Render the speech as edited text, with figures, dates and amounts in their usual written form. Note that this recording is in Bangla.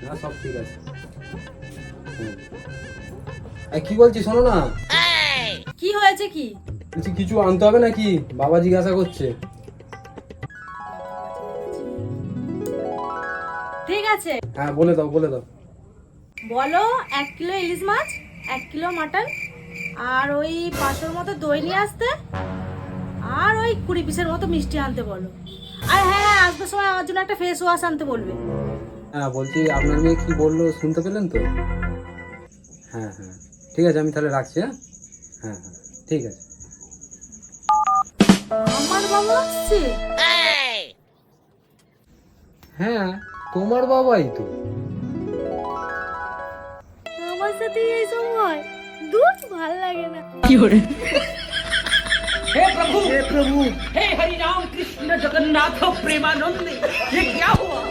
না সব ঠিক আছে। কি বলছি শোনো না, কি হয়েছে? কি কিছু আনতে হবে নাকি? বাবা জিজ্ঞাসা করছে। ঠিক আছে, হ্যাঁ বলে দাও বলে দাও। বলো 1 কিলো ইলিশ মাছ, 1 কিলো মাটন, আর ওই 500 মতো দই নিয়ে আসতে, আর ওই 20 পিসের মতো মিষ্টি আনতে বলো। আর হ্যাঁ, আসবে সময় আমার জন্য একটা ফেস ওয়াশ আনতে বলবে। হ্যাঁ বলছি আপনার মেয়ে কি বললো শুনতে পেলেন তো? হ্যাঁ হ্যাঁ ঠিক আছে, আমি তাহলে রাখছি। হ্যাঁ হ্যাঁ হ্যাঁ ঠিক আছে। আমার বাবা আসছে? হ্যাঁ তোমার বাবাই তো। আমার সাথে এই সময় দুধ ভাল লাগে না। हे प्रभु हे हरि राम कृष्ण जगन्नाथ प्रेमानंद ये क्या हुआ?